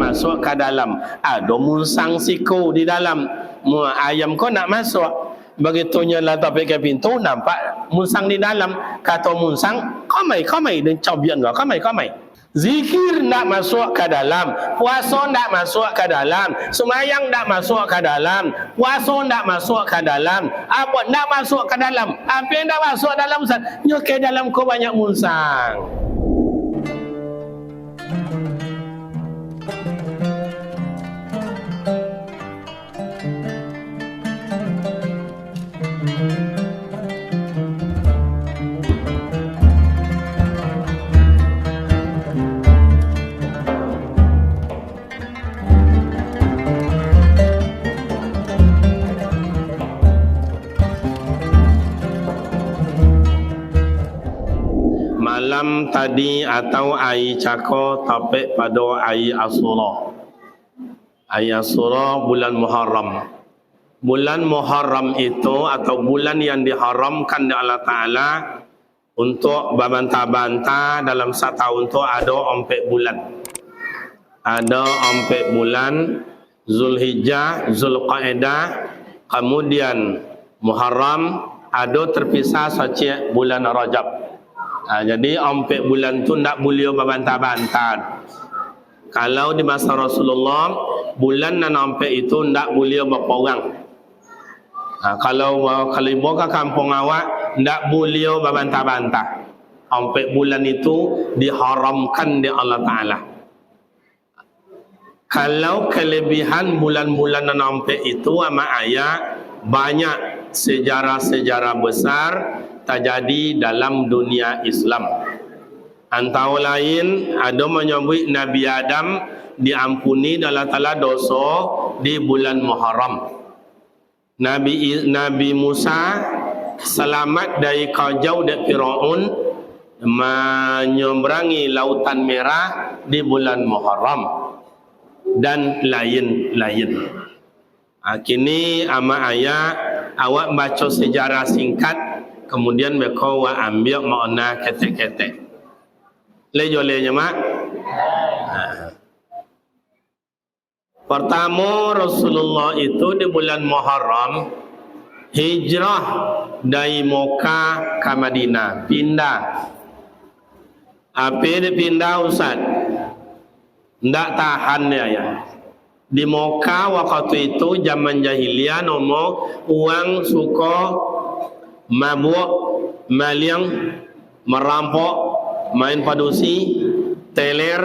masuk ke dalam. Ada munsang siku di dalam. Ayam kau nak masuk. Begitunya lah tapi ke pintu nampak munsang di dalam. Kata munsang, kau mai dan cobian kau mai. Zikir nak masuk ke dalam, puasa nak masuk ke dalam, sembahyang nak masuk ke dalam, puasa nak masuk ke dalam, apa nak masuk ke dalam, apa yang nak masuk dalam Ustaz? Nyo ke dalam kau banyak munsang. Malam tadi atau ai cako topik pada ai Asyura. Ai Asyura bulan Muharram. Bulan Muharram itu atau bulan yang diharamkan oleh Allah Ta'ala untuk berbantah-bantah dalam setahun itu ada 4 bulan. Ada 4 bulan Zulhijjah, Zulqa'dah, kemudian Muharram, ada terpisah saja bulan Rajab. Jadi 4 bulan tu tak boleh berbantah-bantah. Kalau di masa Rasulullah, bulan dan 4 itu tak boleh berperang. Kalau ibu ke kampung awak, tak boleh berbantah-bantah. 4 bulan itu diharamkan di Allah Ta'ala. Kalau kelebihan bulan-bulan dan 4 itu ama ayat, banyak sejarah-sejarah besar terjadi dalam dunia Islam. Antara lain ada menyebut Nabi Adam diampuni Allah Ta'ala dosa di bulan Muharram. Nabi Musa selamat dari kajau dari Firaun menyeberangi lautan merah di bulan Muharram dan lain-lain. Kini ama ayat awak baca sejarah singkat, kemudian mereka ambil makna ketek-ketek. Lejolenya mak. Pertama Rasulullah itu di bulan Muharram hijrah dari Mekah ke Madinah, pindah. Apa dia pindah Ustaz? Tidak tahan dia ya. Di Mekah waktu itu zaman jahiliyah nomor orang suka mabuk, maliang, merampok, main padusi, teler,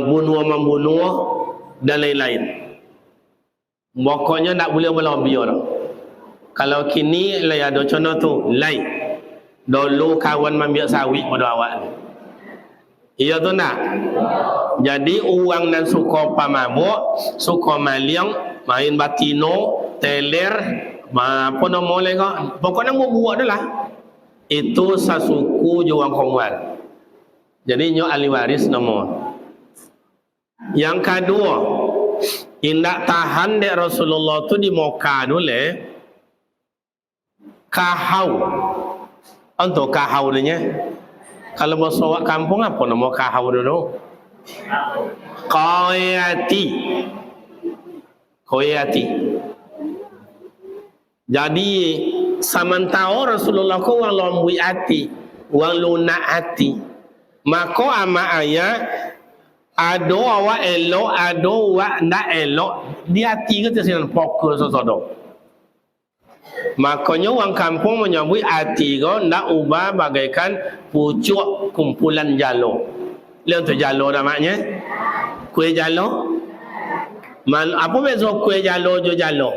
bunuh-membunuh dan lain-lain. Pokoknya tak boleh berlobby orang. Kalau kini lah ada contoh tu, lain. Dulu kawan ambil sawit pada awak ni. Iya tu nak. Jadi orang dan suka pamabuk, suka maliang, main batino, teler, apa nama lagi? Pokoknya mau buat adalah itu sasuku juang komwal. Jadi nyo ahli waris nama. Yang kedua, indak tahan dek Rasulullah tu di Mekah dulu kahau. Untuk kahau nya. Kalau mau sawak kampung apa nama kahau dulu? Koyati. Jadi sementara Rasulullah ko wang lombui hati, wang lunak hati. Maka ama ayat ado awak elok, ado awak ndak elok, di hati kita sinan fokus sesuatu. Makanya orang kampung menyebut hati kau ndak ubah bagaikan pucuk kumpulan jalo. Lihat tu jalo namanya. Kue jalo. Apa beza kue jalo jo jalo?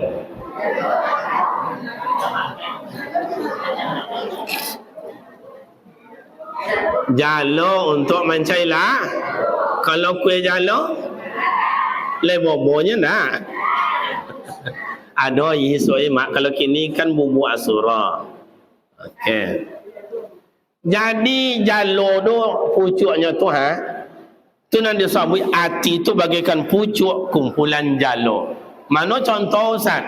Jalo untuk mencailah. Kalau kue jalo lebobonya nak. Ada Yesus mak kalau kini kan bubuk Asyura. Okey. Jadi jalo tu pucuknya tu tu nanti disebut hati tu bagaikan pucuk kumpulan jalo. Mana contoh Ustaz?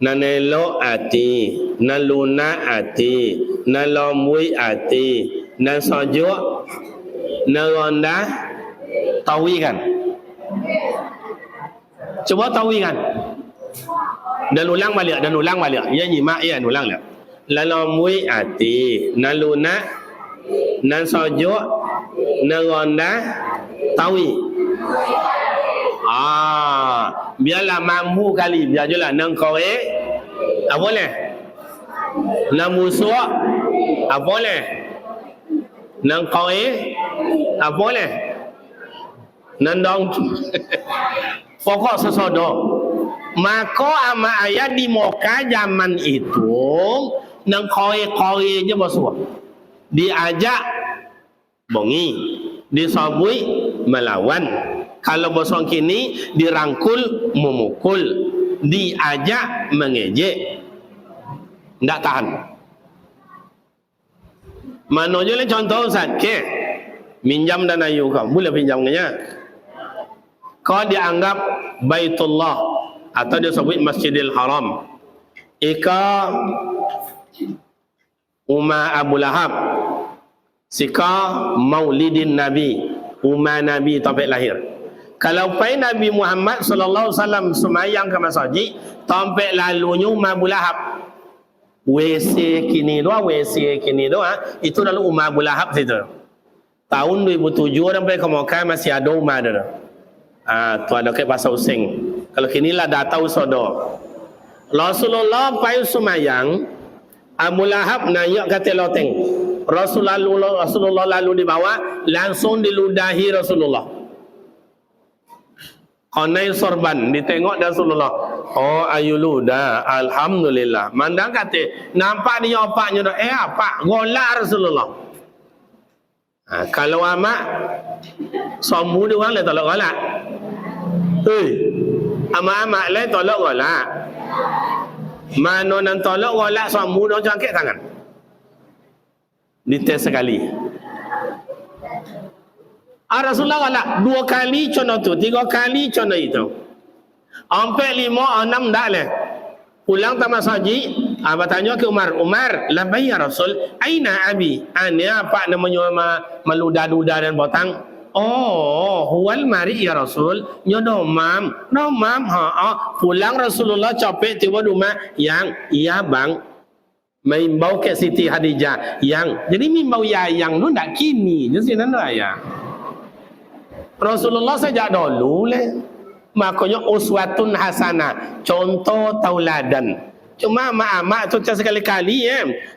Nanelo hati, naluna hati, nalombui hati, nasojuk, naronda tawi kan. Cuba tahu kan? Dan ulang balik. Ya nyimak ya, ulang lah. Lalamui ati, naluna, nan sojo, naronda, tawi. Biarlah mampu kali, biar je lah. Nang korek, apa boleh? Nang musuh, apa boleh? Nang korek, apa boleh? Nang dong. Pokok sesodo. Maka ama ayat di Mekah zaman itu nang koi je basuh. Diajak bongi, disabui melawan. Kalau bosong kini dirangkul memukul, diajak mengejek. Ndak tahan. Manonya le contoh Ustaz ke minjam dana you kau, boleh pinjamnya. Kau dianggap Baitullah atau disebut Masjidil Haram. Ika Umma Abu Lahab, sika Maulidin Nabi, Umma Nabi taufik lahir. Kalau pai Nabi Muhammad sallallahu alaihi wasallam semayang ke masjid, taufik lalunya Umma Abu Lahab. WC kini doa, itu lalu Umma Abu Lahab situ. Tahun 2007 sampai ke Mekah masih ada Umma ada. Tu ada ke pasal using. Kalau kini lah dah tahu sodo. Rasulullah pai semayang, Abu Lahab naik kata loteng. Rasulullah lalu dibawa langsung diludahi Rasulullah. Konai sorban ditengok Rasulullah. Oh ayuluda, alhamdulillah. Mandang kata nampak dia opaknya dah. Apa? Golak Rasulullah. Kalau amak sombu dia orang le tolak golak. Amak-amak le tolak golak. Mana nan tolak golak sombu dia jangkit tangan. Dites sekali. Rasulullah galak 2 kali contoh tu, 3 kali contoh itu. Sampai 5, 6 dah leh. Pulang tamat haji, bertanya ke Umar, labbaik ya Rasul, aina abi? Apa namanya meluda-duda dan botang? Oh, huwal mari ya Rasul, nyodomam. Pulang Rasulullah capek tiba rumah yang iya bang. Mimbau ke Siti Hadijah yang jadi mimbau yang tu tak kini je sini dah ya. Rasulullah sejak dulu le, makanya uswatun hasanah, contoh tauladan. Cuma mak tu sekali-kali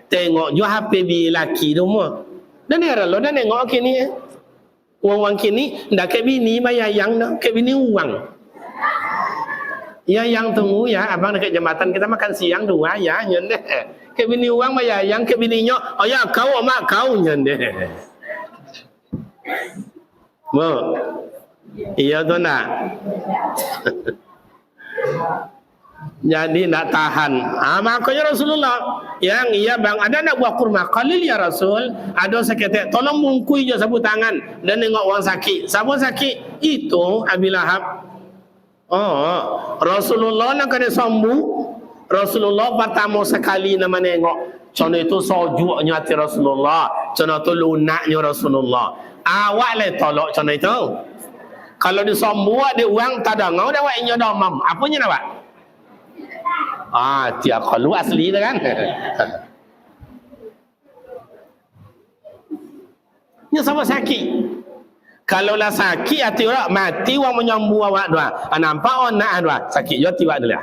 tengok jo HP bi laki tu mo. Dan era lo dan tengok kini uang kini ndak ke bini bayar yang dah, ke bini uang. Ya yang tunggu ya, abang dekat jambatan kita makan siang 2 ya, nyen deh. Ke bini uang bayar yang ke bininya, oh ya kau mak kau nyen deh. Mo. Iya tu nak. Jadi nak tahan. Makanya Rasulullah yang iya bang ada nak buah kurma qalil ya Rasul. Ada seketek tolong mungkui je sapu tangan dan tengok orang sakit. Siapa sakit? Itu Abi Lahab. Rasulullah nak kena sambu. Rasulullah pertama sekali nama nengok. Contoh itu sojuknya hati Rasulullah. Contoh itu lunaknya Rasulullah. Awak le tolak contoh itu. Kalau disombu ada uang tak ada ngau dah awak inyo domam. Apanya nak buat? Tiap kalau asli tu kan. Nya sama sakit. Kalau lah sakit hati orang mati orang menyombu awak dua. Nampak orang nak dua sakit jo tiwak dulu.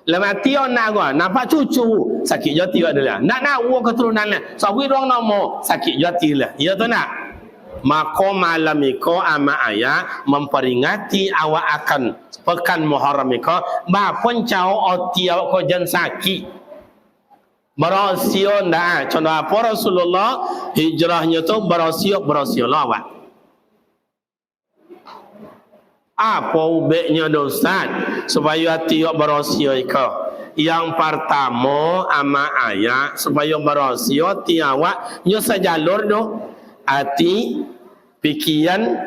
Lah mati orang nak gua, nampak cucu sakit jo tiwak dulu. Nak uang keturunan lah. Sawi orang nombor sakit jo tiwak. Ya tu nak. Maka malam iko ama ayah memperingati awak akan pekan Muharram iko bapun cau oti awak ko jan sakit berasio ndak contoh apa Rasulullah hijrahnya tu berasio lah awak apa ubeknya Ustaz supaya hati awak berasio iko yang pertama ama ayah supaya berasio hati awak nyo sejalur do hati pikiran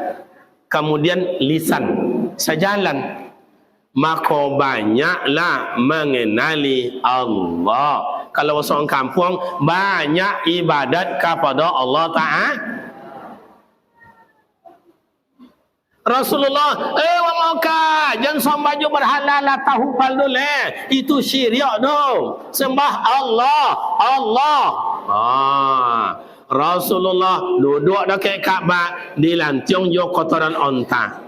kemudian lisan sejalan maka banyaklah mengenali Allah. Kalau orang kampung banyak ibadat kepada Allah Ta'ala. Rasulullah, wa maka jangan sembah baju berhala lah tahu paldu le. Itu syirik dong. Sembah Allah. Rasulullah duduk dekat Kaabah dilantiung jo kotoran onta.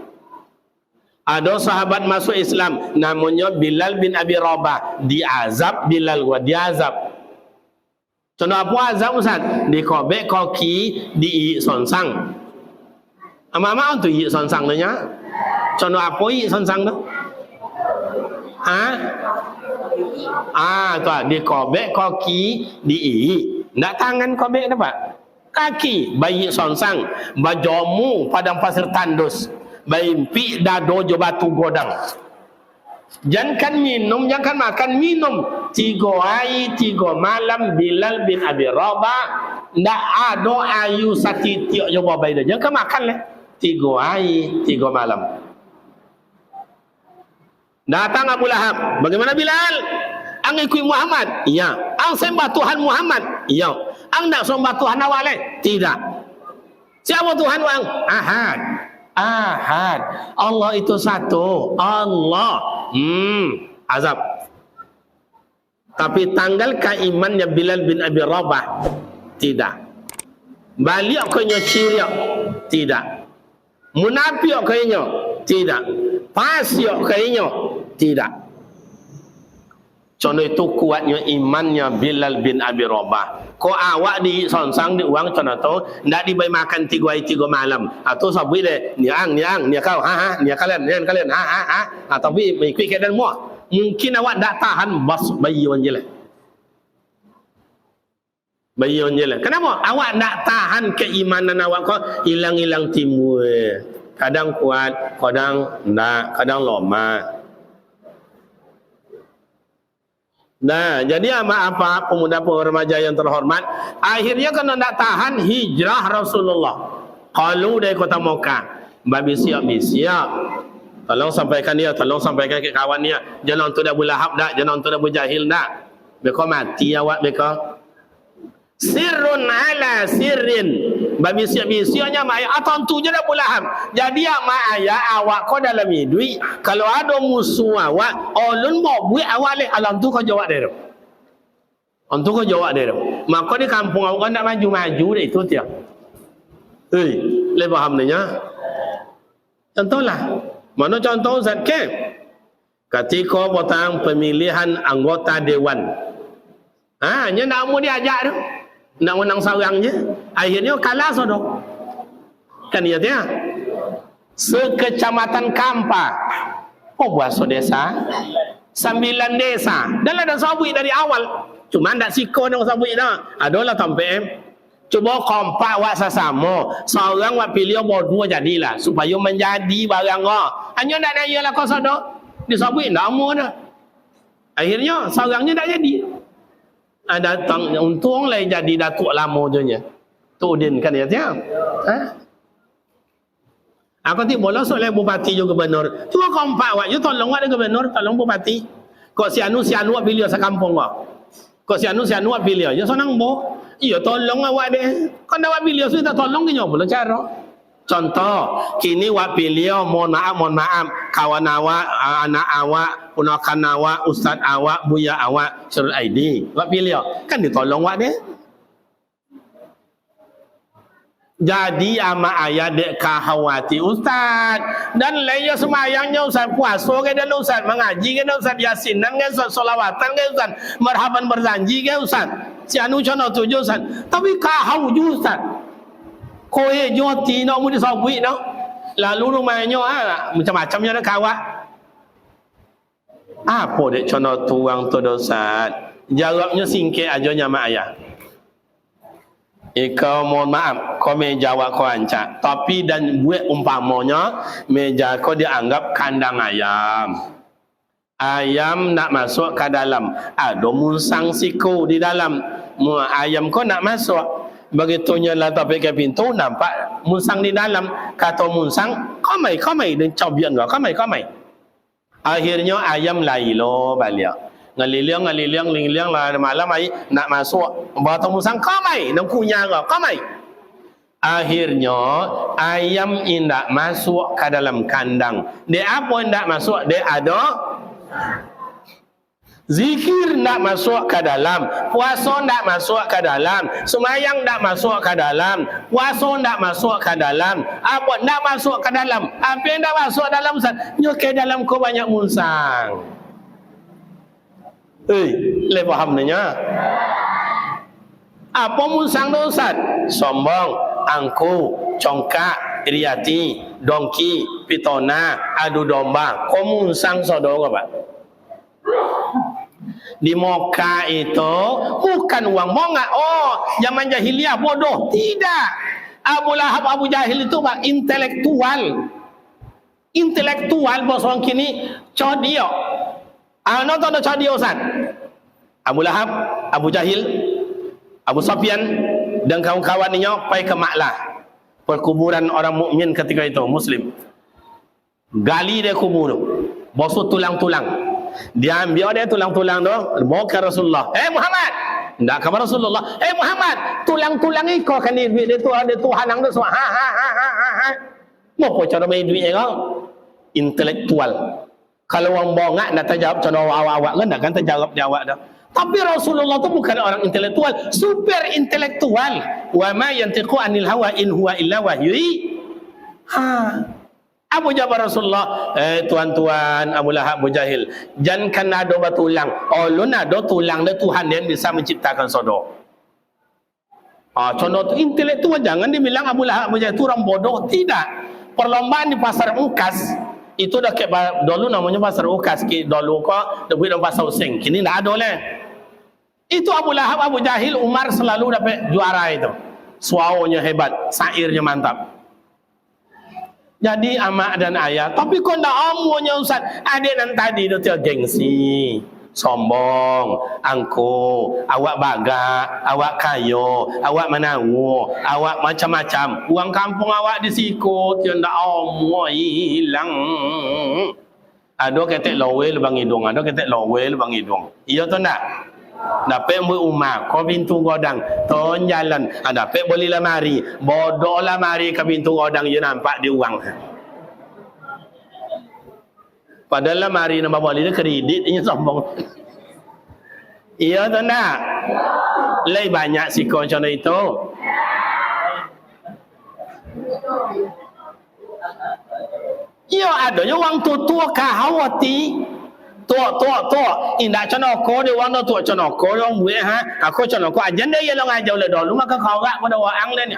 Ada sahabat masuk Islam namanya Bilal bin Abi Rabah. Diazab Bilal gua diazab. Contoh apa azab Ustaz? Dikobek kaki di sonsang. Ama tu i sonsang tu nya. Contoh apa i sonsang tu? Tu dikobek kaki di i. Ndak tangan kobek dapat. Kaki bayi sonsang, bajomu padang pasir tandus, bayi pi dado jo batu godang. Jangan minum, jangan makan, minum 3 hari 3 malam. Bilal bin Abi Rabah ndak ada ayu satitiak jo babai dah. Jangan makan le. 3 hari 3 malam. Datang Abu Lahab. Bagaimana Bilal? Ang ikut Muhammad? Ya. Ang sembah Tuhan Muhammad? Ya. Ang nak sembah Tuhan awak le? Tidak. Siapa Tuhan ang? Ahad. Allah itu satu. Allah. Azab. Tapi tanggalkah imannya Bilal bin Abi Rabah? Tidak. Balik kayaknya syirik? Tidak. Munafik kayaknya? Tidak. Fasik kayaknya? Tidak. Contoh itu kuatnya imannya Bilal bin Abi Rabah. Kau awak di sonsang di uang contoh tu ndak dibayar makan 3 hari 3 malam. Atau sabui deh ni kau ni kalian tapi mengikut keadaan muak. Mungkin awak ndak tahan bas bayi on je lah. Bayi on je lah. Kenapa? Awak ndak tahan keimanan awak kau hilang-hilang timbul. Kadang kuat, kadang ndak, kadang lemah. Nah, jadi apa pemuda remaja yang terhormat, akhirnya kena nak tahan hijrah Rasulullah. Kalau dari kota Mekah, babi siap. Tolong sampaikan dia, tolong sampaikan ke kawan dia. Jangan tu dah Lahab dak, jangan tu dah Jahil dak. Beko mati awak beko. Sirrun ala sirrin. Babi siap-siapnya mai atau tu je dah Lahab. Jadi mak ayah awak kau dalam hidup. Kalau ada musuh awak, ulun mau buat awak le alam tu kau jawab dia. Untuk kau jawab dia. Maka di kampung awak nak maju-maju deh itu dia. Le faham nya? Contohlah. Mana contoh Ustaz ke? Ketika petang pemilihan anggota dewan. Nya nak mau diajak tu. Nak menang seorang je. Akhirnya kalah sodo. Kan dia dia. Sekecamatan Kampa. Buat desa. 9 desa. Dan ada sabui dari awal. Cuma tak siko nak sabui dah. Adalah tampai. Cuba kompak wak sesama. Seorang wak pilih berdua jadilah. Supaya menjadi barang kau. Hanya tak naya lah kau sodo. Disabui tak mau dah. Akhirnya seorangnya tak jadi. Datang untung lah jadi datuk lama je nya. Tu Udin kan dia dia. Aku ti bolos oleh bupati juga gubernur. Cuma kompak wak you tolong wak gubernur, tolong bupati. Kok si anu pilih sekampung kok. Kok si anu pilih ya sonang bo. Iya tolong awak deh. Kau dak pilih sudah tolong ke nyoba cara. Contoh, kini wak pilih mohon maaf kawan awak, anak awak, punakan awak, ustaz awak, buya awak, surut ID. Wak pilih kan ditolong wak deh. Jadi ama ayah dek kahawati ustaz dan lain semayangnya ustaz puasa ke dan ustaz mengaji ke dan ustaz yasinan ke ustaz solawatan ke ustaz marhaban berjanji ke ustaz si anu contoh tujuh ustaz tapi kahau ju ustaz koye joti nak mu disabui nak lalu rumahnya macam-macamnya nak kawat apa dek contoh tuang tu ustaz jawabnya singkir aja mak ayah. Kau mohon maaf, kau meja awak kau ancak. Tapi dan buat umpamanya, meja kau dianggap kandang ayam. Ayam nak masuk ke dalam. Ada musang siku di dalam. Ayam kau nak masuk. Begitunya lah tapi ke pintu, nampak musang di dalam. Kata musang, kau mai, dan cobian kau mai. Akhirnya ayam lailo balik. Ngeliling lah malam ai nak masuk batang musang kau mai nang kunya kau mai Akhirnya ayam indak masuk ke dalam kandang. Dia apa indak masuk? Dia ada zikir ndak masuk ke dalam, puasa ndak masuk ke dalam, sembahyang ndak masuk ke dalam, puasa ndak masuk ke dalam, apa ndak masuk ke dalam, apa yang ndak masuk dalam Ustaz? Nyo ke dalam kau banyak munsang. Le faham nanya? Apa munsang tu Ustaz? Sombong, angku, congkak, iriati, dongki, pitona, adu domba. Kau munsang saudara Pak? Di Mekah itu bukan uang monga. Oh, zaman jahiliyah bodoh. Tidak. Abu Lahab, Abu Jahil itu Pak, intelektual. Intelektual bos orang kini codio. Nonton ada codio Ustaz. Abu Lahab, Abu Jahil, Abu Sufyan dan kawan-kawannya pergi ke Maklah, perkuburan orang mukmin ketika itu Muslim. Gali dia kubur, bosut tulang-tulang. Dia ambil dia tulang-tulang tu, bawa ke Rasulullah. Muhammad, tidak ke Rasulullah. Muhammad, tulang-tulang ini kau kan dia tu ada Tuhan yang tu semua. Apa cara main duitnya kau? Intelektual. Kalau orang bongak nak terjawab cara awak-awak kan, nak kan terjawab dah. Tapi Rasulullah tu bukan orang intelektual, super intelektual. Wa ma yantiqu anil hawa in huwa illa wahyu. Apa jawab Rasulullah? Tuan-tuan Abu Lahab, Abu Jahil, jangan kena ada tulang. Ulun ada tulang dia Tuhan dia bisa menciptakan saudara. Contoh tu intelektual, jangan dibilang Abu Lahab, Abu Jahil itu orang bodoh. Tidak. Perlombaan di pasar Ukas itu dah kayak dulu namanya pasar Ukas. Dulu kok lebih dari pasar Useng. Kini tidak ada leh. Itu Abu Lahab, Abu Jahil, Umar selalu dapat juara itu. Suaranya hebat, sairnya mantap. Jadi amak dan ayah. Tapi kau ndak amunya Ustaz. Adik dan tadi itu dia gengsi, sombong, angku, awak bagak, awak kayo, awak menawu, awak macam-macam. Uang kampung awak disikut, dia ndak amu hilang. Ada ketek lowe lubang hidung, ada ketek lowe lubang hidung. Iya tu ndak? Dapat buat rumah, kau pintu godang, ton jalan, dapat boleh lamari, bodoh lamari ke pintu godang, dia nampak di uang. Padahal lamari nama boleh dia kredit, dia sombong. Iya tu nak? Lebih banyak sikon macam itu. Iya adanya uang tua kahawati. Tua. Indah canoko dia orang tua canoko orang buat aku canoko ajan dia yang ngajau le dulu maka kau gak pada orang lain.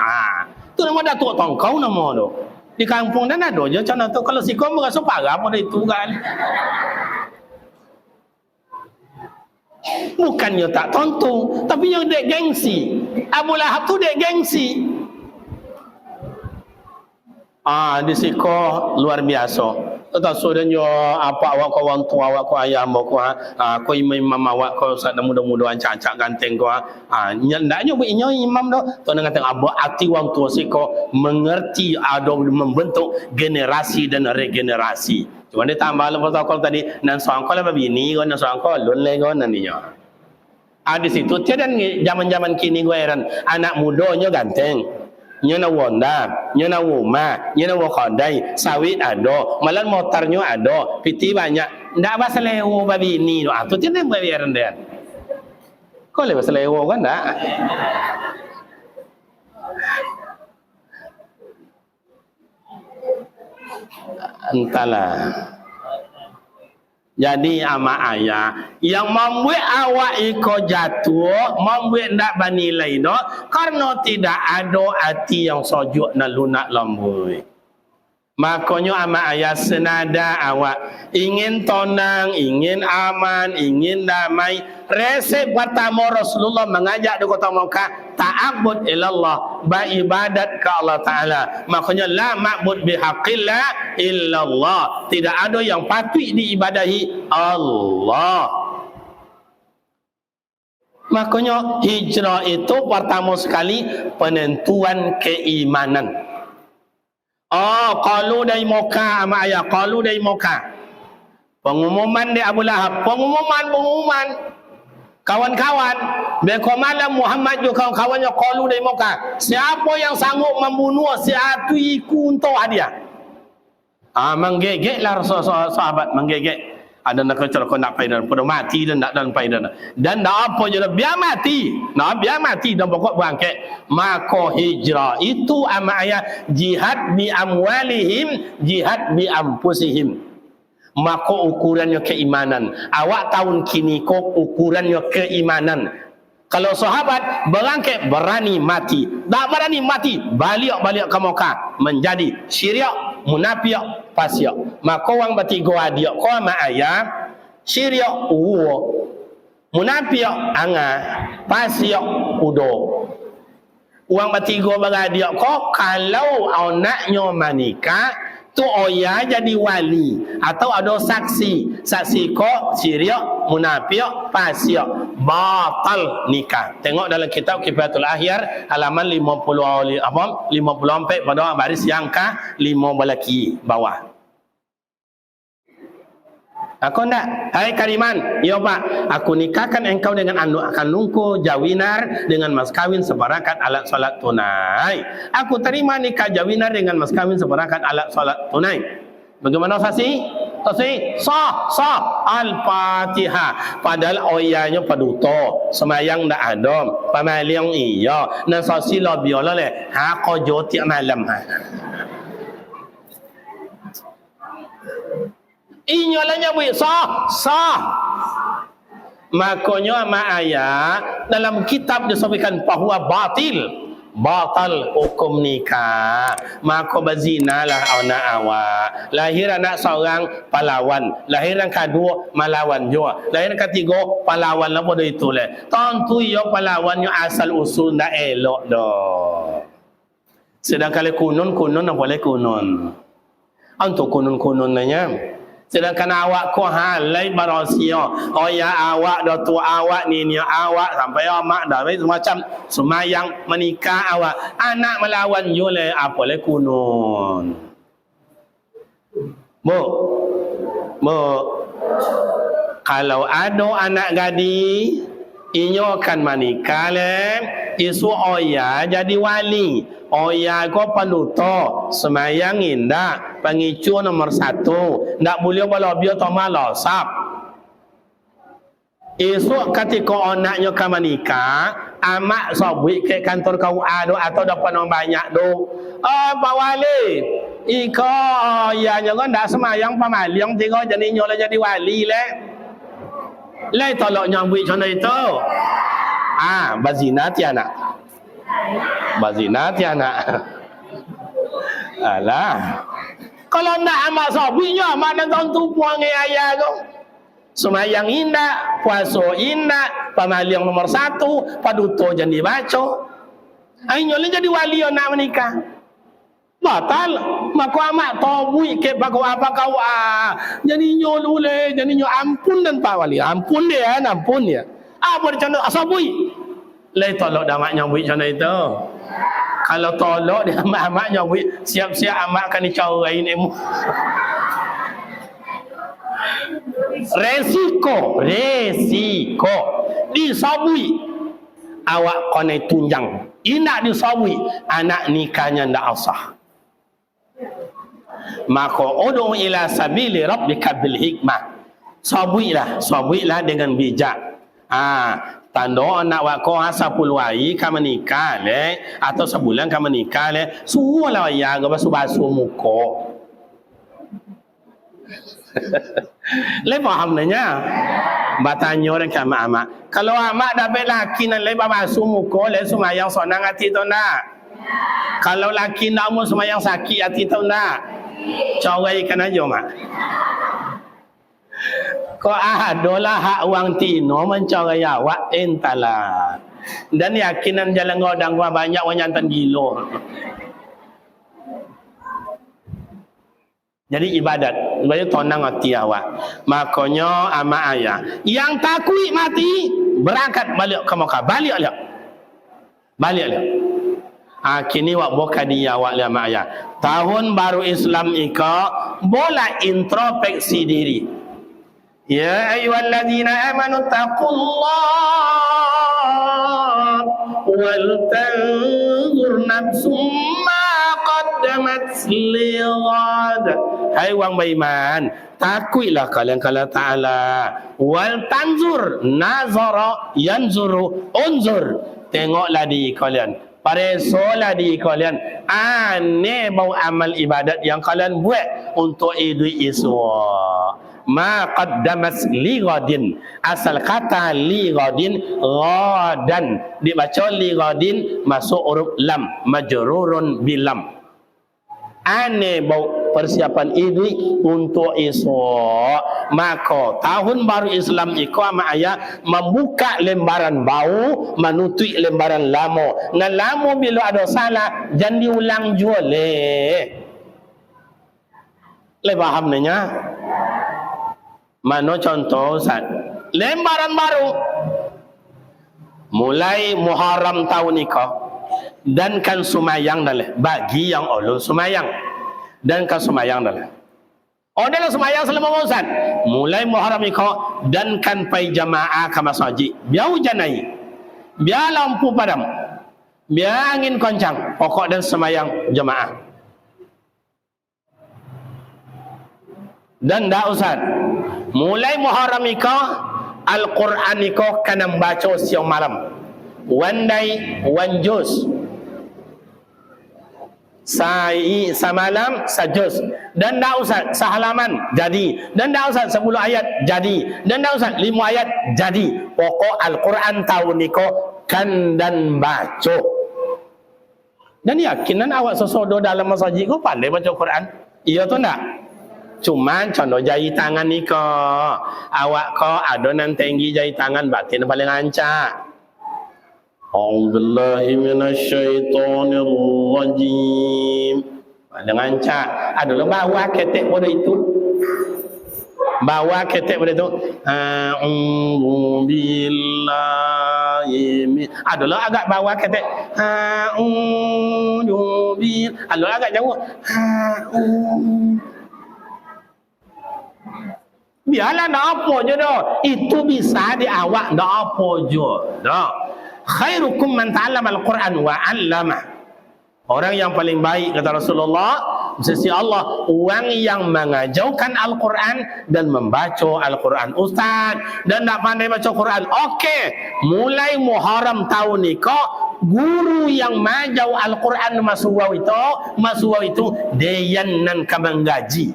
Tu nama dah tua tongkau nama tu. Di kampung dan ada je canoko kalau sikon berasa parah pada itu kan. Bukannya tak tonton, tapi yang dek gengsi. Abu Lahab tu dek gengsi. Di siko luar biasa. Tak sudahnya apa awak kau orang tua awak kau ayah mbak kau imam awak kau sada muda-muda ancak-ancak ganteng kau nyandaknya buatnya imam dah tu dengan kata abah hati orang tua si kau mengerti ada membentuk generasi dan regenerasi. Cuma dia tambah lepas kau tadi nan soang kau lah bini kau nan soang kau lun le kau nantinya. Di situ tiada zaman-zaman kini gue heran anak mudanya ganteng. Nyana wonda, nyana wuma, nyana wakondai, sawit ada, malah motornya ada, piti banyak. Ndak bahasa lewo babi ini, tu tiada babi rendah. Kau le bahasa lewo kan ndak? Entahlah. Jadi ama ayah yang membuat awak iko jatuh, membuat ndak banilai no, karena tidak ada hati yang sojok na lunak lembut. Makanya ama ayah senada awak ingin tenang, ingin aman, ingin damai. Resep pertama Rasulullah mengajak di kota Mekah ta'abbud ilallah, beribadat ke Allah Ta'ala. Makanya la ma'bud bihaqqillah illallah. Tidak ada yang patut diibadahi Allah. Makanya hijrah itu pertama sekali penentuan keimanan. Qalu dari Mekah ama ayah, qalu dari Mekah. Pengumuman di Abu Lahab, pengumuman. Kawan-kawan, berkomalam Muhammad juga kawan-kawannya qalu dari Mekah. Siapa yang sanggup membunuh siatu iku untuk hadiah? Menggegeklah sahabat, menggegek. Ada nak kecil kau nak payah pada mati dan nak dan payah dan dah apa je biar mati, biar mati dan pokok berangkat. Maka hijrah itu ayat jihad bi amwalihim, jihad bi anfusihim. Maka ukurannya keimanan. Awak tahun kini kok ukurannya keimanan. Kalau sahabat berangkat berani mati, tak berani mati balik ke Mekah menjadi syirik, munafik, fasik. Maka orang bertiga dia kau ama ayat syirik munafik anga, fasik udo. Orang bertiga beradik kau kalau anaknya menikah tu oya jadi wali atau ada saksi kok syirik, munafik, fasik, batal nikah. Tengok dalam kitab Kifayatul Ahyar halaman 54 pada baris yang ke-5 belaki bawah. Aku ndak, hai Kariman, ya Pak, aku nikahkan engkau dengan kandungku Jawinar dengan mas kawin separakat alat solat tunai. Aku terima nikah Jawinar dengan mas kawin separakat alat solat tunai. Bagaimana saksi? Sah Al-Fatihah. Padahal oyanya paduto, semayang ndak ada, pamaliang iya, dan saksi lo biola le, ko joti malam Inyolanya sah. Makanya ayat dalam kitab disebutkan bahawa batal hukum nikah. Maka berzinalah anak awak. Lahir anak seorang pahlawan, lahir yang kedua melawan juga, lahir yang ketiga pahlawan lah pada itu le. Tentu ya pahlawannya asal usul ndak elok dah. Sedangkan kunun apa boleh kunun. Untuk kunun nanya. Sedangkan awak ko halai barasia. Oh ya awak dah tua awak ni awak sampai amak dah macam semayang menikah awak. Anak melawan jule apa le kunun. Bu. Kalau ada anak gadi inyo akan menikah le, isu oya jadi wali. Oya ko panuto semayang indah pengicu nomor 1 ndak boleh balobio toma losap. Esok ketika anaknya ke menikah amak sobui ke kantor KUA atau dapat nombor banyak do. Pak Wali iko oyanya ko ndak semayang pamaliang tiga jadi nyola jadi wali le. Lai tolok nyambui contoh itu. Bazina tiana. Bazina tiana. Alah. Kalau nak amak sabinya amak dan tentu puang ayah tu. Semayang indah, puasa indah, pamaliang nomor 1, paduto jadi baca. Ainyo jadi wali nak menikah. Batal. Maka amak tobui ke pakau apa kau jadi nyo lule, jadi nyo ampun dan Pak Wali. Ampun dia. Apa dia asabui. Lai tolok dah mak nyambui macam itu. Kalau tolok dia amak nyambui, siap-siap amak akan dicarain emu. Resiko disabui awak kena tunjang. Indak disabui anak nikahnya ndak sah. Maka ud'u ila sabili rabbika bil hikmah. Sabuilah dengan bijak. Tanda anak wako asapul wai ka menikah le atau sebulan ka menikah le suruhlah ya ga basuh muka. Le faham nanya? Batanya orang ke amak. Kalau amak dapat laki nan le basuh muka le sumayang sonang hati tu nak. Kalau laki nak mu sumayang sakit hati tu nak. Cawai kan aja mak. Ko adalah hak wang tino mencarai awak entala. Dan yakinan jalan godang gua banyak wanyantan gilo. Jadi ibadat tonang hati awak. Makanya ama ayah yang takut mati berangkat balik ke Mekah. Balik lihat. Kini wak boka dia wak lihat ama ayah. Tahun baru Islam ika bola introspeksi diri. Ya ayyuhalladzina amanu taqullaha wal tanzur nafsum ma qaddamat lighad. Hai orang beriman, takutlah kalian kepada Ta'ala. Wal tanzur, nazara yanzuru, unzur. Tengoklah diri kalian, paresolah diri kalian, ane bau amal ibadat yang kalian buat untuk hidup esok. Ma qaddamat li ghadin, asal kata li ghadin ghadan, dibaca li ghadin masuk huruf lam, majrurun bilam. Ane bau persiapan hidup untuk esok. Maka tahun baru Islam iko ama ayat membuka lembaran baru, menutup lembaran lama. Ngan lama bila ada salah jangan diulang jua le. Le faham nanya? Mana contoh Ustaz? Lembaran baru. Mulai Muharram tahun ni kau dan kan sumayang dah bagi yang ulun sumayang dan kan sumayang dah. Oh dalam sumayang selama Ustaz. Mulai Muharram ni kau dan kan pai jamaah ke masjid. Biar hujan naik. Biar lampu padam. Biar angin kencang. Pokok dan sumayang jamaah. Dan dah Ustaz, mulai Muharram ikau Al-Quran ikau kena baca siang malam. One day, one juz. Semalam sajuz. Dan dah Ustaz, sehalaman jadi. Dan dah Ustaz, 10 ayat jadi. Dan dah Ustaz, 5 ayat jadi. Pokok Al-Quran tahun ikau kan dan baca. Dan yakinan awak sesodo dalam masjid kau pandai baca Quran? Iya tu nak? Cuman contoh jari tangan ni ko, awak ko adonan tinggi jari tangan batin paling ancak. A'udzubillahi minasyaitonir rajim. Paling ancak. Adalah bawa ketek pada itu. Bawa ketek pada itu. A'udzubillahi min. Adalah agak bawa ketek. A'udzubillahi. Adalah agak jauh. Biarlah nak apa je dah. Itu bisa di awak nak apa je dah. Khairukum man ta'allama al-Quran wa 'allamah. Orang yang paling baik kata Rasulullah sisi Allah, orang yang mengajarkan Al-Quran dan membaca Al-Quran. Ustaz dan tak pandai baca Quran. Okey, mulai Muharram tahun ni kau guru yang majau Al-Quran masuk itu dia nan kamang gaji.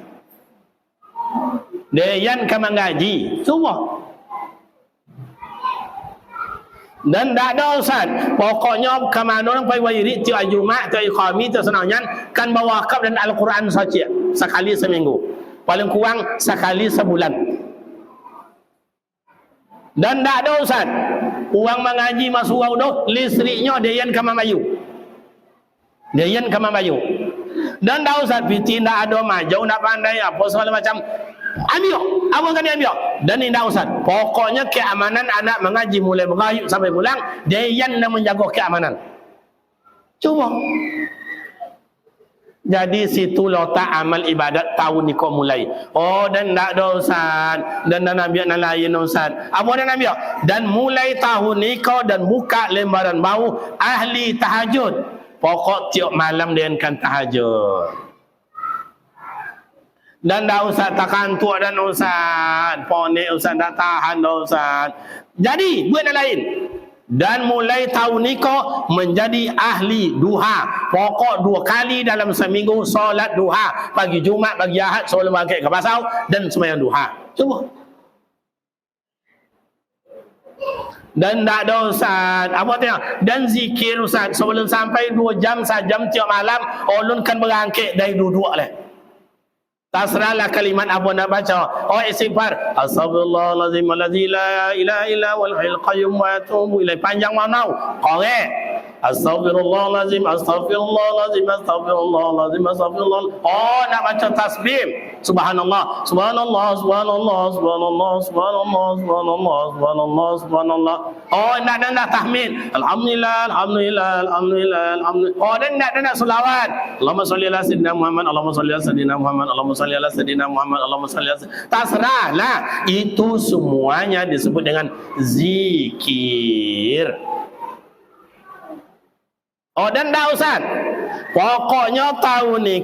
Deyan kamang gaji semua. Dan tak ada Ustaz, pokoknya ke mana orang pergi wajib tiap Jumaat tiap Khamis tiap senangnya kan bawa wakaf dan Al-Quran saja sekali seminggu, paling kurang sekali sebulan. Dan tak ada Ustaz, uang mengaji masuk tu listriknya deyan kamang bayu, deyan kamang bayu. Dan tak Ustaz, piti tak ada majau nak pandai apa segala macam. Ambil, abang kan dia ambil. Dan ini dah Ustaz, pokoknya keamanan anak mengaji mulai mengayu sampai pulang, dia yang menjaga keamanan. Cuba. Jadi situ letak amal ibadat tahun ni kau mulai. Oh dan tak ada Ustaz, dan ambil yang lain Ustaz. Apa dan ambil? Dan mulai tahun ni kau dan buka lembaran baru ahli tahajud. Pokok tiap malam dia akan tahajud. Dan dah Ustaz takkan tua dan Ustaz ponek Ustaz dah tahan dah Ustaz. Jadi buat yang lain. Dan mulai tahun ni kau menjadi ahli duha. Pokok 2 kali dalam seminggu solat duha. Pagi Jumat, pagi Ahad, sebelum maghrib ke pasau dan sembahyang duha. Cuba. Dan tak ada Ustaz apa tengok. Dan zikir Ustaz sebelum sampai 2 jam, 1 jam tiap malam ulun kan berangkit dari duduk lah. Tasrahlah kalimat apa nak baca. Oh istighfar. Astagfirullahalazim allazi la ilaha illa huwal hayyul qayyum wa atubu ilaih. Panjang mana? Korek. Astagfirullahalazim, astagfirullahalazim, astagfirullahalazim, astagfirullah. Oh nak baca tasbih. Subhanallah, subhanallah, subhanallah, subhanallah, subhanallah, subhanallah, subhanallah, subhanallah. Oh, nak tahmid. Alhamdulillah, alhamdulillah, alhamdulillah, alhamdulillah. Oh, dan nak selawat. Allahumma salli ala sayyidina Muhammad, Allahumma salli ala sayyidina Muhammad, Allahumma salli ala sayyidina Muhammad, Allahumma salli ala. Terserahlah. Itu semuanya disebut dengan zikir. Oh, dan dah Ustaz, pokoknya tahun ni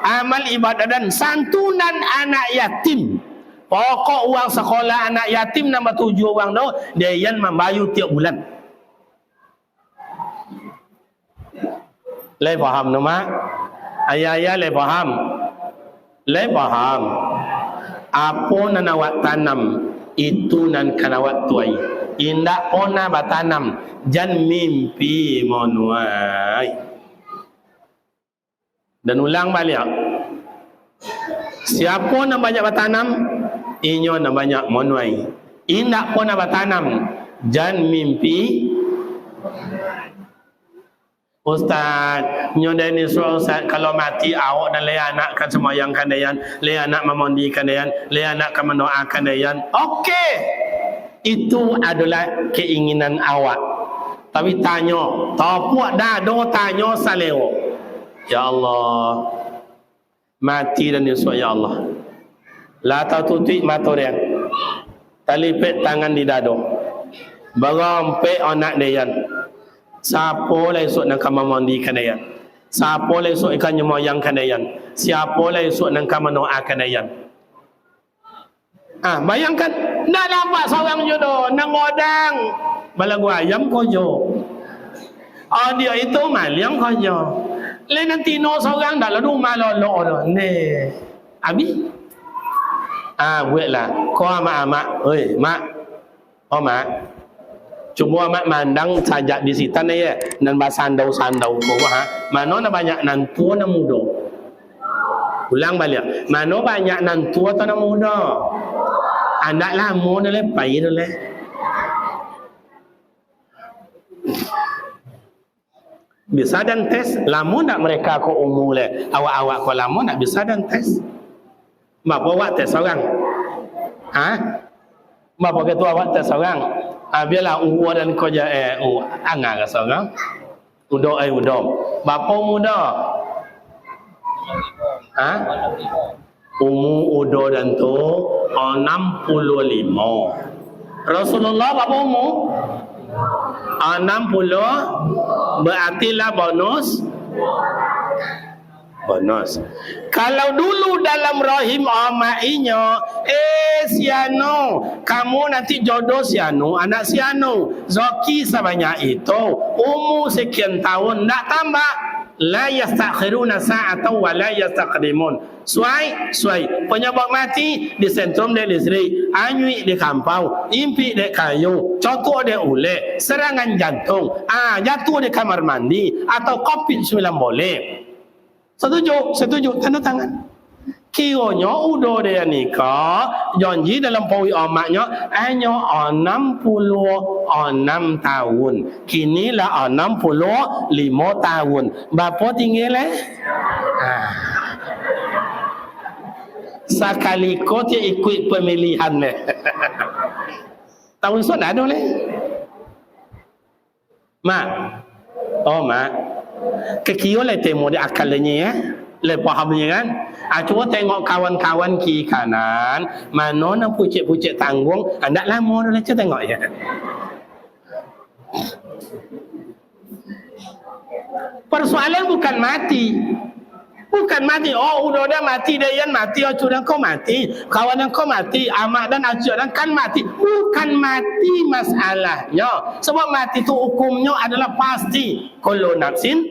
amal ibadah dan santunan anak yatim. Pokok uang sekolah anak yatim nombor 7 orang tu dia yang membayar tiap bulan. Leh faham no mak? Ayah-ayah leh faham. Leh faham. Apa nan awak tanam itu nan kan awak tuai. Indak pona batanam jan mimpi monuai. Dan ulang balik. Siapa nak banyak bertanam, inyo nak banyak monuai. Indak pona bertanam jan mimpi. Ustaz, nyoda ni suruh Ustaz, kalau mati awak dan le anak kan semayang kandayan, le anak memondi kandayan, le anak kan mendoa kandayan. Okey. Itu adalah keinginan awak. Tapi tanya, tapuak dado tanya saleo. Ya Allah, mati dan Yesus ya Allah. La tatuti matorian. Talipet tangan di dado. Berompe anak dayan. Siapa lah esok nak kamu mandi kandayan? Siapa lah esok ikan nyemoyang kandayan? Siapa lah esok nak kamu doa kandayan? Bayangkan, nak nampak seorang jodoh, nak ngodang balagu ayam kojo. Dia itu maliang kojo. Lain nanti no seorang dah lalu malolo dah. Ne, abi. Buatlah. Kau amak, oi, mak. Oh mak. Cuma mak mandang sajak di sitan ya, dan basandau-sandau kau Mana nak banyak nan tua nan muda. Ulang balik. Mana banyak nan tua atau nan muda? Anak lama dah lepas dah le. Bisa dan tes. Lama tak mereka kau umur le. Awak-awak kau lama tak bisa dan tes. Bapa awak tes orang. Bapa kata awak tes orang. Biarlah umur dan kau je angar ke seorang. Udah udah. Bapa muda. Umur udah dan tu 65. Rasulullah berapa umur? 60. Berarti lah bonus. Kalau dulu dalam rahim amainya, siano, kamu nanti jodoh siano, anak siano, zoki sebanyak itu, umur sekian tahun, nak tambah. La yastakhiruna sa'atan wa la yastaqdimun. Suai penyebab mati di sentrum de listrik, anyui di kampau, impi de kayu, cotok de ule, serangan jantung, jatuh di kamar mandi atau COVID-19 boleh. Setuju, tanda tangan. Kiranya udah dia nikah, janji dalam pawi amaknya hanya 66 tahun. Kinilah 65 tahun. Bapa tinggal sekali kau dia ikut pemilihan le. Tahun sudah ada le. Mak. Oh mak. Kekio le temo dia akalnya ya. Le pahamnya kan? Cuba tengok kawan-kawan kiri kanan, mana nak pucik-pucik tanggung, tak lama dah cuba tengok ya. Persoalan bukan mati. Bukan mati. Oh, udah mati dia yang mati, curang kau mati, kawan kau mati, amak dan acuran kan mati. Bukan mati masalahnya. Sebab mati itu hukumnya adalah pasti. Kullu nafsin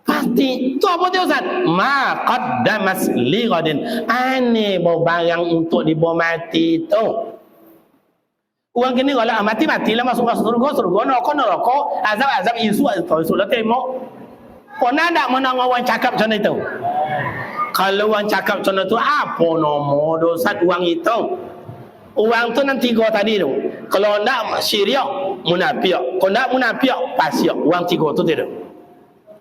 pasti. Itu apa dia Ustaz? Ma qaddamas li ghadin. Ane bawa barang untuk dibawa mati itu. Orang kini kalau mati-matilah masuk surga, neraka, azab isu lah tembok. Pernah tak menang orang cakap macam itu? Kalau orang cakap macam itu, apa nama dosa orang itu? Orang tu nanti tiga tadi tu. Kalau tak syirik, munafik. Kalau tak munafik, fasik. Orang tiga tu tidak.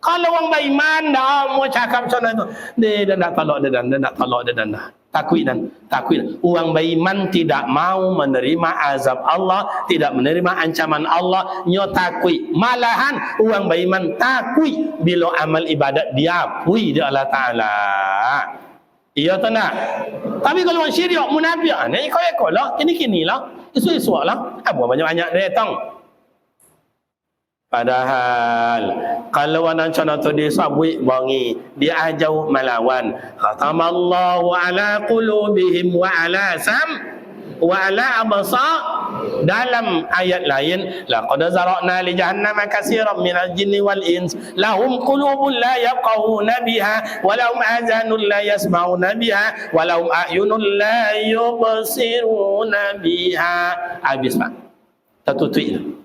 Kalau orang beriman dah mau cakap macam tu, dia nak tolak dia nak tolak dia dah. Takut. Orang beriman tidak mau menerima azab Allah, tidak menerima ancaman Allah, nyo takut. Malahan orang beriman takut bila amal ibadat diakui di Allah Taala. Iya tu nak. Tapi kalau orang syirik munafik, ni ikut-ikut lah, kini-kini lah, isu-isu lah, apa banyak-banyak dia datang. Padahal kalau anak cana tu disabui bangi dia jauh melawan khatamallahu ala qulubihim wa ala wa ala absar. Dalam ayat lain laqad zara'na li jahannama katsiran minal jinni wal ins lahum qulubun la yafqahuna biha wa lahum azanun la yasma'una biha wa lahum a'yunun la yubsiruna biha. Habis Pak, tertutup.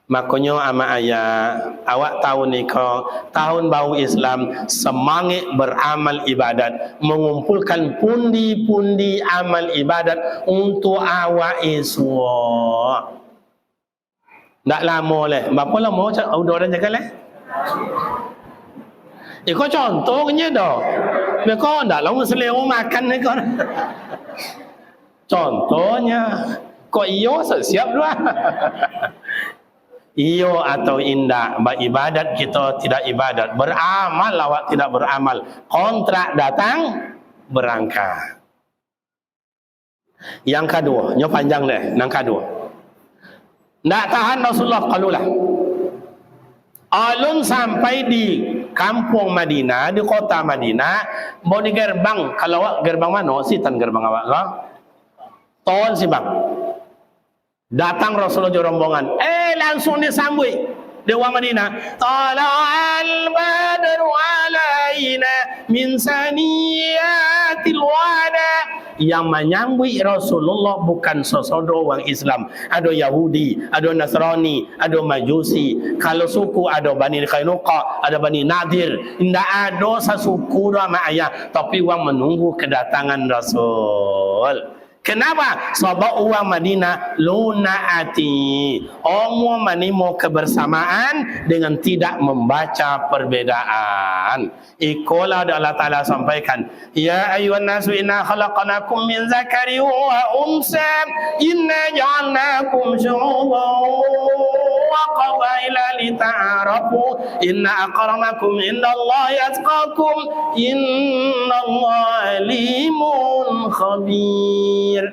Makanya ama ayat awak tahu ni kau tahun baru Islam semangat beramal ibadat, mengumpulkan pundi-pundi amal ibadat untuk awak esok. Tak lama leh. Berapa lama udah orang jaga leh? Kau contohnya dah. Kau tak lama selera makan ni kau. Contohnya kau iyo siap dua. Iyo atau indah, beribadat kita tidak ibadat, beramal awak tidak beramal, kontrak datang berangkat. Yang kedua, nyo panjang deh, yang kedua. Ndak tahan Rasulullah kalulah. Alun sampai di kampung Madinah, di kota Madinah, mau di gerbang, kalau awak gerbang mana? Sitan gerbang awak kah? Tol sih bang. Datang Rasulullah rombongan, langsung disambut di orang Madinah. Tala'al badru alaina min saniyatil wada. Yang menyambut Rasulullah bukan sesodo orang Islam. Ada Yahudi, ada Nasrani, ada Majusi. Kalau suku ada Bani Qainuqa, ada Bani Nadir. Tidak ada sesuku sama ayah, tapi orang menunggu kedatangan Rasul. Kenapa? Sebab orang Madinah lunaati. Orang menimo kebersamaan dengan tidak membaca perbedaan. Ikola Allah Ta'ala sampaikan, ya ayuhan nasu inna khalaqanakum min zakari wa unsa inna ja'alnakum syu'uban wa qabaila lita'arafu inna akramakum indallahi atqakum innallaha alimun khabir.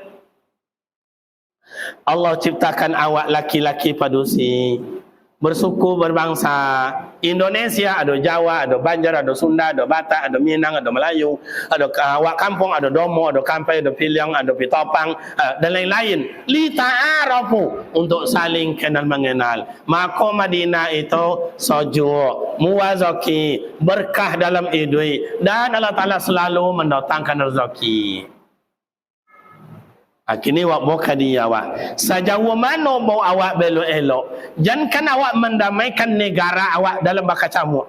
Allah ciptakan awak laki-laki padusi, bersuku berbangsa. Indonesia ada Jawa, ada Banjar, ada Sunda, ada Batak, ada Minang, ada Melayu, ada awak kampung, ada Domo, ada Kampai, ada Piliang, ada Pitopang dan lain-lain. Li ta'arafu, untuk saling kenal mengenal. Maka Madinah itu sojo, muwazaki, berkah dalam hidup, dan Allah Ta'ala selalu mendatangkan rezeki. Kini awak mau kadia awak. Sejauh mana mau awak belok-elok, jangan awak mendamaikan negara awak dalam bakacamu.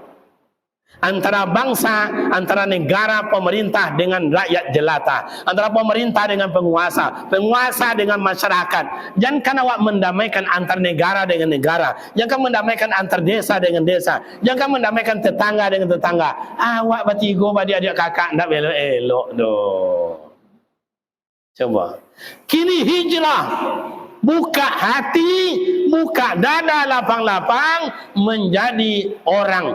Antara bangsa, antara negara pemerintah dengan rakyat jelata, antara pemerintah dengan penguasa, penguasa dengan masyarakat. Jangan awak mendamaikan antar negara dengan negara, jangan mendamaikan antar desa dengan desa, jangan mendamaikan tetangga dengan tetangga. Awak bertiga adik-adik kakak ndak belok-elok doh. Coba. Kini hijrah, buka hati, buka dada lapang-lapang, menjadi orang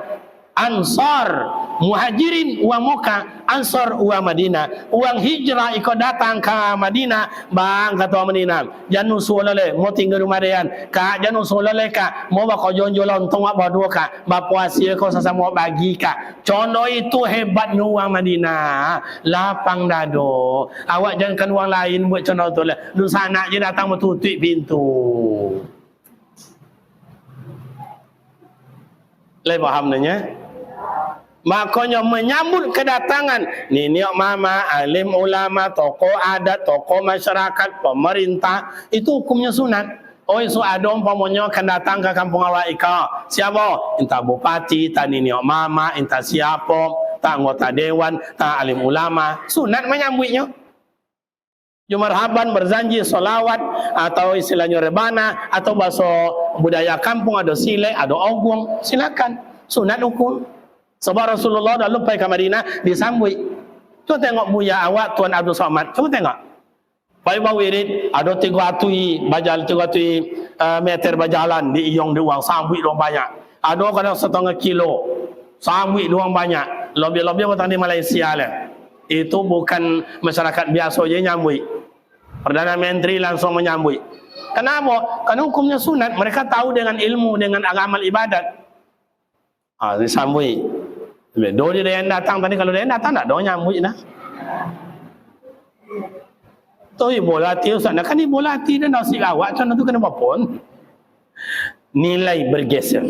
Ansor, Muhajirin uang Mekah, Ansor uang Madinah. Uang hijrah ikut datang ke Madinah, bang kata orang Madinah, jangan usulale mau tinggal rumah dia, kak jangan usulale kak mau bakal jonjol lontong apa dua kak, bapuasi kau sesama bagi kak. Contoh itu hebatnya uang Madinah, lapang dado. Awak jangan kan uang lain buat contoh tu lah. Lu sana je datang bertutup pintu. Lebih paham nanya? Makanya menyambut kedatangan niniok mama, alim ulama, tokoh adat, tokoh masyarakat, pemerintah, itu hukumnya sunat. Oh, isu ada umpamanya akan datang ke kampung awak ika. Siapa? Entah bupati, entah niniok mama, entah siapa, entah anggota dewan, entah alim ulama. Sunat menyambutnya. marhaban, berjanji, solawat, atau istilahnya rebana, atau bahasa budaya kampung, ada silek, ada ogong, silakan. Sunat hukum. Sebab Rasulullah dah lupa ke Madinah, disambut. Cuba tengok buya awak, Tuan Abdul Somad. Cuba tengok. Baik wirid, ada 300 meter berjalan, di iyong di uang, sambut orang banyak. Ada kadang 1,5 kilo, sambut orang banyak. Lebih-lebih orang di Malaysia lah. Itu bukan masyarakat biasa je nyambut. Perdana Menteri langsung menyambut. Kenapa? Karena hukumnya sunat. Mereka tahu dengan ilmu, dengan amal ibadat. Disambut. Do dia yang datang tadi, kalau dia yang datang tak ada nyambut dah. Tu ibu latih Ustaz. Kan ibu latih dia nak si awak macam tu kena apa pun. Nilai bergeser.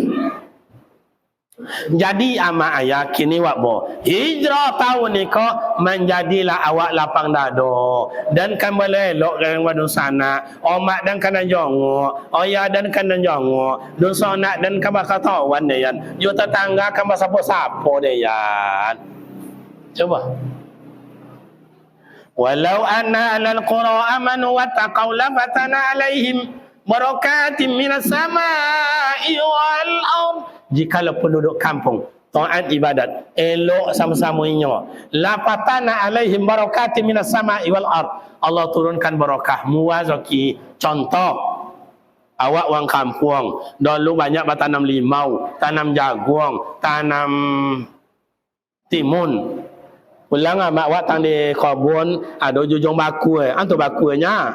Jadi ama ayah kini wak bo hijrah tahun ni ko menjadilah awak lapang dado dan kan belelok dengan wadu sana omak dan kana jongo oya dan kana jongo dun sonak dan kan bakatawan deyan yo tetangga kan sapo-sapo deyan. Coba walau anna alal qura amanu wattaqau la fatana alaihim barakatim minas samai wal ardh. Jikalau penduduk kampung taat ibadat elok sama-samanya lapatana alaihim barakatim minas sama'i wal ard, Allah turunkan barakah muwazaki. Contoh awak orang kampung dulu banyak bertanam limau, tanam jagung, tanam timun. Ulang mak awak tang di kebun ada jujung baku antu bakunya.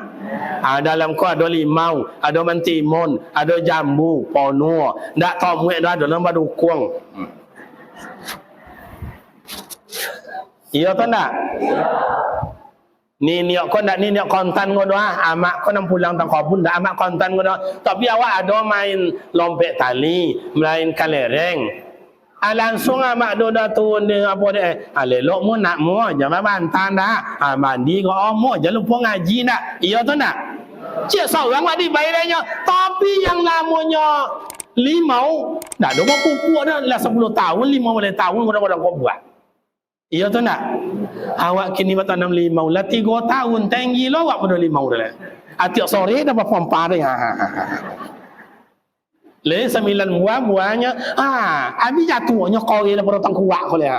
Dalam ko ada limau, ada mentimun, ada jambu, pono. Ndak tahu muek dah ada lembah dukung. Iya tu ndak? Ni niok ko ndak ni niok kontan ko doa. Amak ko nang pulang tang kebun ndak amak kontan ko doa. Tapi awak ada main lompet tali, main kalereng. Langsung amak do dah turun dia apa dia lelok mu nak mu jangan bantan dah mandi ko mu jangan lupa ngaji nak. Iya tu nak cik seorang mandi bayarnya tapi yang namanya limau dah ada pupuk dah lah 10 tahun 15 tahun kadang-kadang kau buat. Iya tu nak awak kini bertanam limau lah 3 tahun tinggi lo awak pada limau dah atiak sore dah pompa dia le 9 buahnya abi jatuhnya kori lah perutang kuat ko le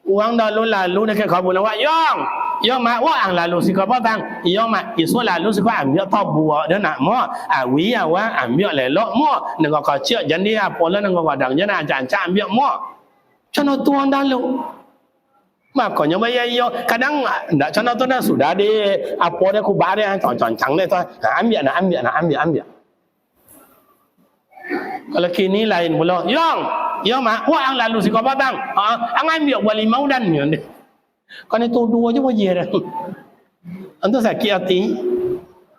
uang lalu dekat kabul awak yong mak wang lalu si ko patang yong mak isu lalu si ko ambil tau buah dia nak mo awi awak ambil lelok mo nengok kecil jadi apa lah nengok wadang je nak cancak ambil mo cana tuan dalu makanya bayar yo kadang ndak cana tu dah sudah di apa dia kubah dia concang dia tu ambil kalau kini lain pula yong mak wang lalu si ko patang ambil buah limau dan ni kan itu dua je wajib dah antu sakit hati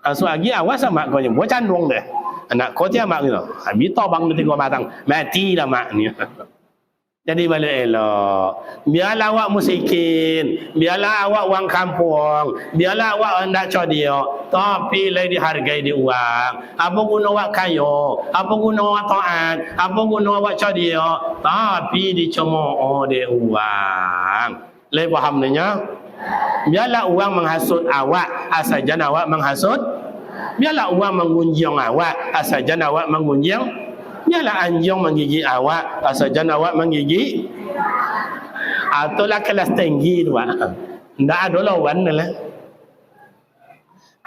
asu lagi awas sama kau je buat candung deh anak kau dia mak gitu habis tobang nanti kau batang mati dah mak ni. Jadi balik elok biarlah awak musikin biarlah awak wang kampung biarlah awak hendak codia tapi lagi dihargai di uang apa guna awak kayo apa guna awak taat apa guna awak codia tapi dicemooh di uang. Le faham nanya biarlah uang menghasut awak asajan awak menghasut biarlah uang menggunjing awak asajan awak menggunjing biarlah anjing menggigit awak asajan awak menggigit itulah kelas tinggi tu ndak ada lawan lah.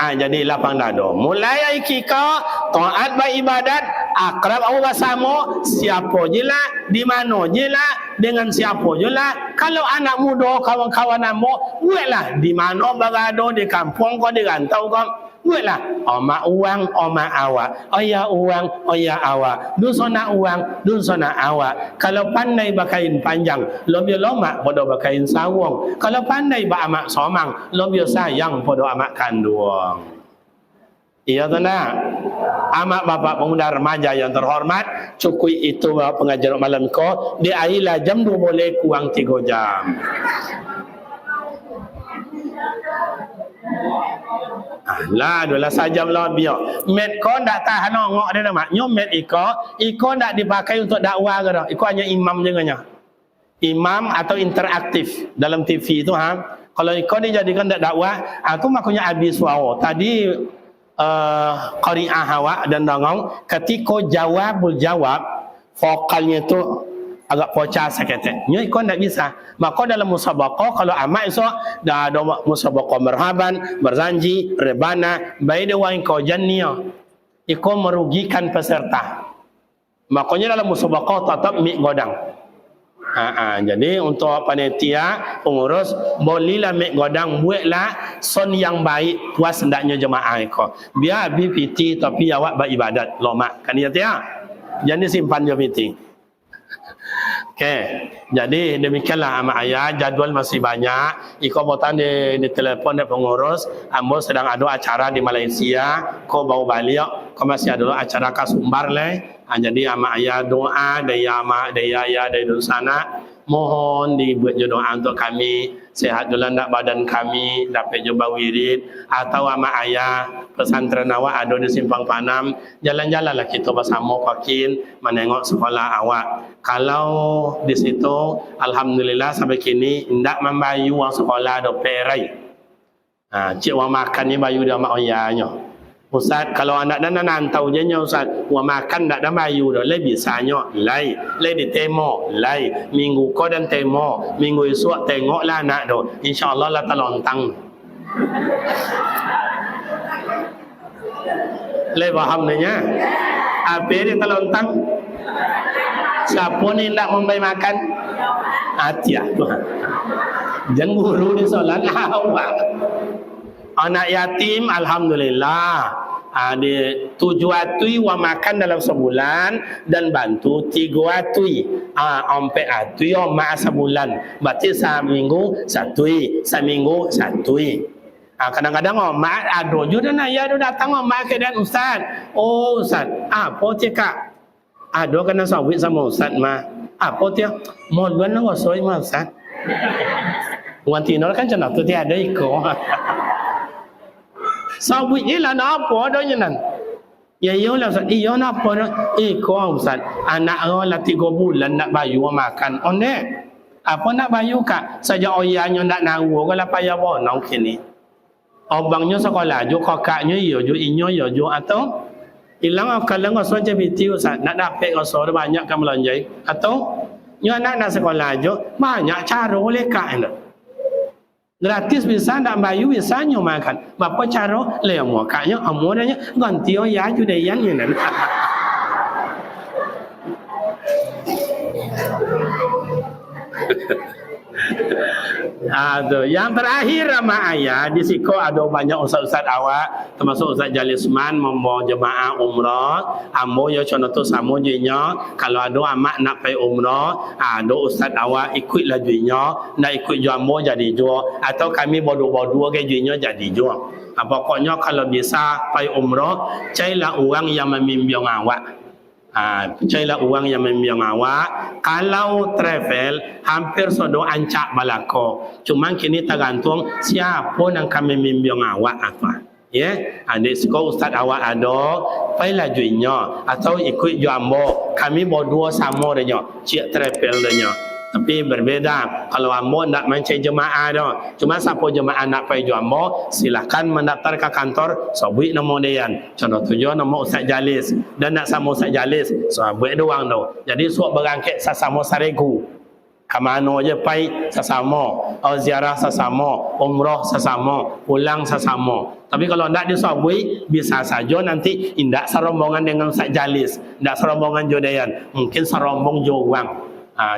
Jadi lapang dado mulai kika taat beribadat akrab Allah bersama siapa je lah di mana je lah dengan siapa je lah. Kalau anak muda kawan-kawan nama buatlah di mana berada di kampung kau di rantau kau buatlah omak uang omak awak ayah uang ayah awak dusona uang dusona awak. Kalau pandai bakain panjang lebih lomak pada bakain sawung. Kalau pandai ba amak somang lebih sayang pada amak kandung. Iya tu nak amak bapak pemuda remaja yang terhormat cukup itu pengajaran malam ko di akhirlah jam 2 boleh kurang 3 jam. Lah adalah sajam lebih. Mat ko ndak tahan ngok dia mak. Nyom mat iko ndak dipakai untuk dakwah ke dah. Iko hanya imam je nganya. Imam atau interaktif dalam TV itu Kalau ikut dijadikan dakwah, itu makanya habis suara. Tadi qari'ah hawa dan dongong ketika jawabul jawab vokalnya itu agak pocah sakit. Nya ikut tak bisa. Maka dalam musabaqah kalau amat iso dah ada musabaqah marhaban, berzanji, rebana, baida wa in janniya. Iko merugikan peserta. Makanya dalam musabaqah tetap mik godang. Jadi untuk panitia pengurus bolehlah mik godang buatlah son yang baik puas hendaknya jemaah iko. Biar habis PT tapi awak beribadat lomak kan ya tia. Jadi simpan je PT. Okey. Jadi demikianlah amat ayah, jadual masih banyak. Iko botan di telefon dari pengurus, ambo sedang ada acara di Malaysia, ko baru balik, ko masih ada acara kasumbar leh. Jadi amat ayah doa dari amak dari ayah dari sana, mohon dibuat doa untuk kami sehat julandak badan kami dapat jumpa wirid atau amak ayah pesantren awak ada di Simpang Panam, jalan-jalanlah kita bersama kakin menengok sekolah awak. Kalau di situ alhamdulillah sampai kini ndak membayu wang sekolah do perai. Cik wang makan ni bayu dia mak ayahnya. Ustaz, kalau anak dan nantau je nya Ustaz, wang makan ndak ada bayu dah, lebih bisanya lai, di temo, lai minggu ko dan temo, minggu esok tengoklah anak tu. Insya-Allah lah terlontang. Le faham nya? Apa dia terlontang? Siapa ni nak memberi makan? Atia Tuhan. Jangan guru di solat awak. Anak yatim alhamdulillah ada 7 atui wa makan dalam sebulan dan bantu 3 atui. 4 atui mak sebulan. Berarti seminggu 1, seminggu 1. Kadang-kadang mak ada juga dan ayah datang mak ke dan Ustaz. Oh Ustaz, apa cakap? Ada kena sawit sama Ustaz mah. Apa dia? Mohon lah wasoi mah Ustaz. Wanti nol kan cenah tu tiada iko. Sawit je lah nak apa adanya nan. Ya iyalah Ustaz, iya nak apa dah? Iko Ustaz. Anak orang lah 3 bulan nak bayu makan. Onek. Apa nak bayu kak? Saja oyahnya nak naru kalau payah bonong kini. Abangnya sekolah jo, kakaknya iya jo, inyo iya jo atau hilang kalau ngosor je biti Ustaz, nak dapat ngosor banyak kan melanjai atau nyo anak sekolah jo, banyak cara boleh kak anda. Gratis bisa nak bayu bisa nyo makan. Bapa cara le mo kaknya amornya ganti ya ju de yan ni. Yang terakhir sama ayah di siko ada banyak ustaz-ustaz awak termasuk Ustaz Jalisman membawa jemaah umrah. Ambo ya contoh sama jinya kalau ada amak nak pergi umrah, ada ustaz awak ikut lah jinya, nak ikut jambo jadi jo atau kami bodoh-bodoh ke jinya jadi jo. Pokoknya kalau bisa pergi umrah, cailah uang yang membimbing awak. Cailah uang yang membiang awak. Kalau travel hampir sudah ancak balako. Cuma kini tergantung siapa yang kami membiang awak apa. Ya, adik sekolah ustaz awak ada, pergilah juinya atau ikut jambo. Kami berdua sama dia, cik travel dia. Tapi berbeza. Kalau ambo nak mencari jemaah dah. Cuma siapa jemaah nak pergi jambo, silakan mendaftar ke kantor, sebut nama dia. Contoh tujuan nama Ustaz Jalis dan nak sama Ustaz Jalis, sebut doang tu. Jadi suap berangkat sesama saregu. Kamano je pergi sesama, ziarah sesama, umrah sesama, pulang sesama. Tapi kalau tidak disabui, bisa saja nanti tidak serombongan dengan Ustaz Jalis, tidak serombongan jodayan, mungkin serombong jawang.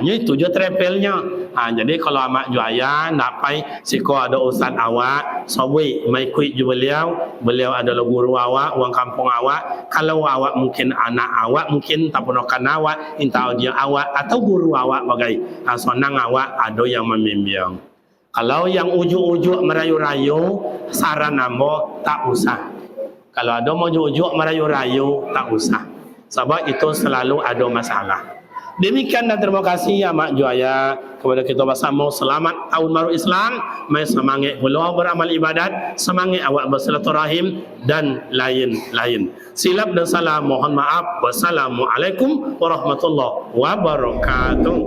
Itu je travelnya. Jadi kalau amak juaya nak pai siko ada ustaz awak, sabui mai kuit ju beliau adalah guru awak, wang kampung awak. Kalau awak mungkin anak awak, mungkin tapunokan awak, intau dia awak atau guru awak bagai sonang awak ada yang membimbing. Kalau yang ujuk-ujuk merayu-rayu, saran ambo tak usah. Kalau ada mau ujuk-ujuk merayu-rayu, tak usah. Sebab itu selalu ada masalah. Demikian dan terima kasih ya Mak Juaya kepada kita bersama. Selamat tahun baru Islam. Mai semangat pula beramal ibadat, semangat awak bersilaturahim dan lain-lain. Silap dan salah mohon maaf. Wassalamualaikum warahmatullahi wabarakatuh.